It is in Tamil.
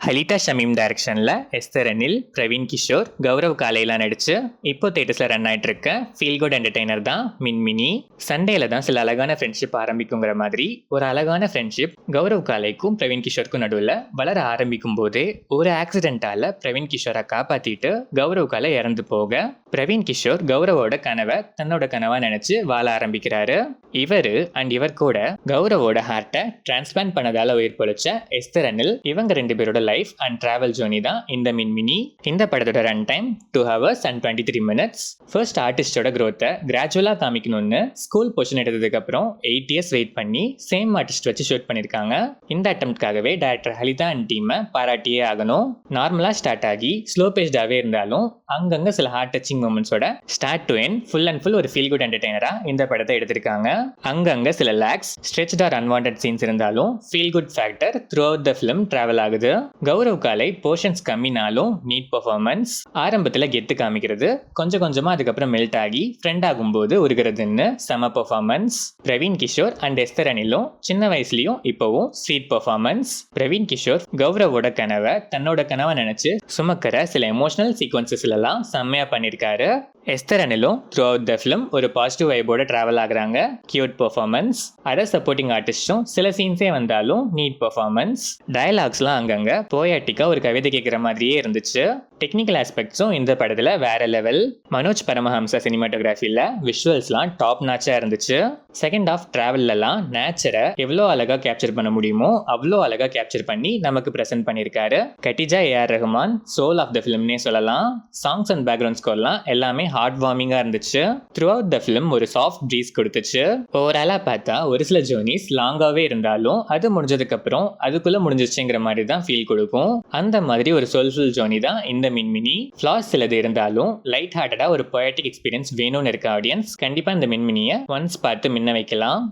ஹலிதா ஷமீம் டைரக்ஷனில் எஸ்தர் அனில், பிரவீன் கிஷோர், கௌரவ் காலையெல்லாம் நடிச்சு இப்போ தேட்டர்ஸில் ரன் ஆகிட்டு இருக்க ஃபீல் குட் என்டர்டெய்னர் தான் மின்மினி. சண்டேல தான் சில அழகான ஃப்ரெண்ட்ஷிப் ஆரம்பிக்குங்கிற மாதிரி ஒரு அழகான ஃப்ரெண்ட்ஷிப் கௌரவ் காலைக்கும் பிரவீன் கிஷோருக்கும் நடுவில் வளர ஆரம்பிக்கும் போதே ஒரு ஆக்சிடென்ட்டால பிரவீன் கிஷோரை காப்பாற்றிட்டு கௌரவ் காலை இறந்து போக பிரவீன் கிஷோர் கௌரவோட கனவை தன்னோட கனவா நினைச்சு வாழ ஆரம்பிக்கிறாரு. இவர் கூட கௌரவோட ஹார்ட்டை டிரான்ஸ்பிளான்ட் பண்ணதால உயிர் பொழைச்ச எஸ்தர் அனில், இவங்க 2 பேரோட லைஃப் அண்ட் டிராவல் ஜர்னி தான் இந்த மின்மினி. இந்த படத்தோட run time 2 hours and 23 minutes. First ஆர்டிஸ்டோட growth-ஐ கிராஜுவலா காமிக்கணும்னு ஸ்கூல் பொசிஷன் எடுத்ததுக்கு அப்புறம் 8 years வெயிட் பண்ணி சேம் ஆர்டிஸ்ட் வச்சு ஷூட் பண்ணிருக்காங்க. இந்த அட்டெம்ப்ட்காகவே டைரக்டர் ஹலிதா அண்ட் டீமை பாராட்டியே ஆகணும். நார்மலா ஸ்டார்ட் ஆகி ஸ்லோ பேஸ்டாவே இருந்தாலும் அங்கங்க சில ஹார்ட் டச்சிங் மூமெண்ட்ஸோட start to end full and full ஒரு ஃபீல் குட் என்டர்டெய்னரா இந்த படத்தை எடுத்திருக்காங்க. அங்கங்க சில lags, stretched or unwanted scenes இருந்தாலும் feel good factor throughout the film travel ஆகுது. கௌரவ் காலை போர்ஷன்ஸ் கம்மினாலும் நீட் பெர்ஃபார்மன்ஸ். ஆரம்பத்தில் கெத்து காமிக்கிறது, கொஞ்சம் கொஞ்சமா அதுக்கப்புறம் மெல்ட் ஆகி ஃப்ரெண்ட் ஆகும்போது உருகிறதுன்னு செம performance. Praveen Kishore and Esther அனிலும் சின்ன வயசுலயும் இப்போவும் ஸ்வீட் பெர்ஃபார்மன்ஸ். பிரவீன் கிஷோர் கௌரவோட கனவை தன்னோட கனவை நினைச்சு சுமக்கிற சில எமோஷனல் சீக்வன்சஸ்ல எல்லாம் செம்மையா பண்ணிருக்காரு. எஸ்தர் அனிலும் த்ரூ அவுட் த ஃபிலிம் ஒரு பாசிட்டிவ் வைபோட டிராவல் ஆகுறாங்க. Cute performance. அதர் சப்போர்ட்டிங் ஆர்டிஸ்டும் சில சீன்ஸே வந்தாலும் நீட் பெர்ஃபார்மன்ஸ். டயலாக்ஸ்லாம் அங்கங்க போயாட்டிக்கா ஒரு கவிதை கேட்குற மாதிரியே இருந்துச்சு. டெக்னிக்கல் ஆஸ்பெக்ட்ஸும் இந்த படத்துல வேற லெவல். மனோஜ் பரமஹம்சா சினிமாட்டோகிராஃபியில் விஷுவல்ஸ்லாம் டாப் நாச்சா இருந்துச்சு. செகண்ட் ஆஃப் டிராவல்லாம் நேச்சரை எவ்வளோ அழகா கேப்சர் பண்ண முடியுமோ அவ்வளோ அழகா கேப்சர் பண்ணி நமக்கு பிரசன்ட் பண்ணியிருக்காரு. Khatija AR Rahman soul of the ஃபிலிம்னே சொல்லலாம். சாங்ஸ் அண்ட் பேக்ரவுண்ட் ஸ்கோர்லாம் எல்லாமே ஹார்ட் வார்மிங்கா இருந்துச்சு. த்ரூ அவுட் த ஃபிலிம் ஒரு சாஃப்ட் ப்ரீஸ் கொடுத்துச்சு. ஓவராலா பார்த்தா ஒரு சில ஜேர்னிஸ் லாங்காவே இருந்தாலும் அது முடிஞ்சதுக்கு அப்புறம் அதுக்குள்ள முடிஞ்சிச்சுங்கிற மாதிரி தான் ஃபீல் கொடுக்கும். அந்த மாதிரி ஒரு சோல்ஃபுல் ஜேர்னி தான் இந்த மின்மினி. ஃபிளாஸ் சிலது இருந்தாலும் லைட் ஹார்ட்டடா ஒரு பொயட்டிக் எக்ஸ்பீரியன்ஸ் வேணும்னு இருக்க ஆடியன்ஸ் கண்டிப்பா இந்த மின்மினியை ஒன்ஸ் பார்த்து மின்ன வைக்கலாம்.